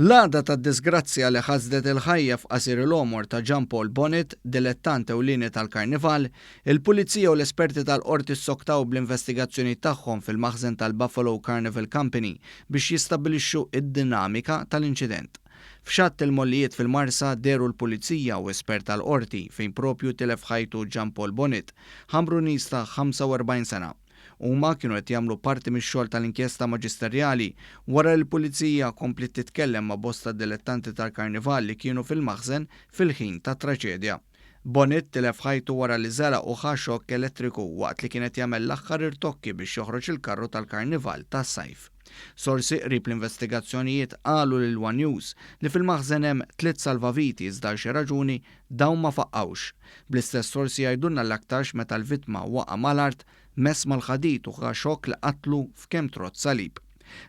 L-għada tad-disgrazzja li ħasdet il-ħajja f'qasir il-omor ta' John Paul Bonnet, dilettant ewlieni tal-karnival, il-pulizija u l-esperti tal-qorti ssoktaw bl-investigazzjoni tagħhom fil-maħżen tal-Buffalo Carnival Company biex jistabbilixxu id-dinamika tal-inċident. F'xatt il-mollijiet fil-Marsa deru l-pulizija u espert tal-qorti fejn propju tilef ħajtu John Paul Bonnet, ħamruniż ta' 45 sena. Huma kienu qed jagħmlu parti mix-xogħol tal-inkjesta maġisterjali wara l-pulizija komplet titkellem ma' bosta dilettanti tal-karnival li kienu fil-maħżen fil-ħin tat-traċedja. Bonnet tilef ħajtu wara li żelaq u ħa xokk elettriku waqt li kienet jagħmel l-aħħar irtokki biex joħroġ il-karru tal-karnival tas-sajf. Sorsi qrib l-investigazzjonijiet qalu lil One News li fil-maħżen hemm 3 salvaviti iżda xi raġuni dawn ma faqqawx. Bl-istess sorsi jgħidulna l-aktarx meta l-vittma waqa' mal-art mess mal-ħadid u ħa xokk li qatlu f'kemm trott salib.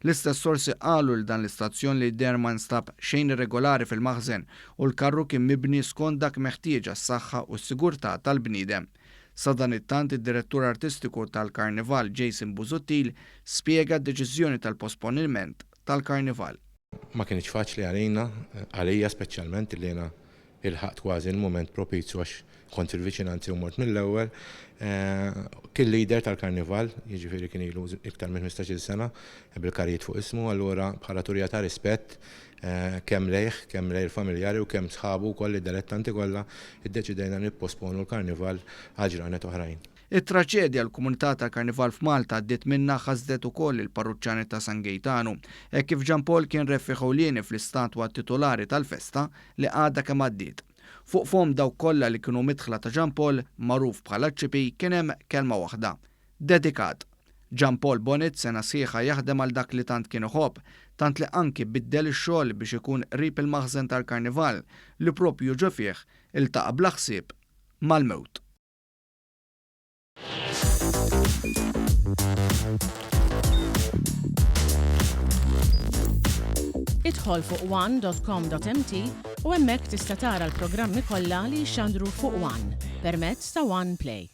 L-istess sorsi qalu l dan l-istazzjon li der ma nstab xejn irregolari fil-maħżen u l-karru kien mibni skont dak meħtieġ għas-saħħa u s-sigurtà tal-bniedem. Sa dan it-tant id-direttur artistiku tal-Karnival Jason Busuttil spjega d-deċiżjoni tal-posponiment tal-Karnival. Ma kienx faċli għalija speċjalment li jiena il-ħaqt kważi il-moment propizju għax kont il-viċinanzi u mort mill-ewwel. Kien leader tal-Karnival, jiġifieri kien ilu iktar minn 15-il sena bil-karjiet fuq ismu, allura bħala turja ta' rispett kemm lejh il-familjari u kemm sħabu wkoll id-dilettanti kollha iddeċidejna nipposponu l-Karnival għal ġranet oħrajn. It-traċedja l-komunità tal-Karnival f'Malta għaddiet minnha ħasdet ukoll il-parruċċjani ta' San Gaetano, hekk kif John Paul kien reffi ħewlieni fl-istatwa titolari tal-festa li għadha kemm għaddiet. Fuq fhom dawk kollha li kienu midħla ta' John Paul magħruf bħala ċipi kien hemm kelma waħda: dedikat. John Paul Bonnet sena sieħa jaħdem għal dak li tant kien iħobb, tant li anki biddel ix-xogħol biex ikun qrib il-maħżen tal-Karnival li propju ġo fih iltaqa' bla ħsieb mal-mewt. Idħol fuq one.com.mt u hemmhekk tista' tara l-programmi kollha li jxandru fuq One permezz ta' One Play.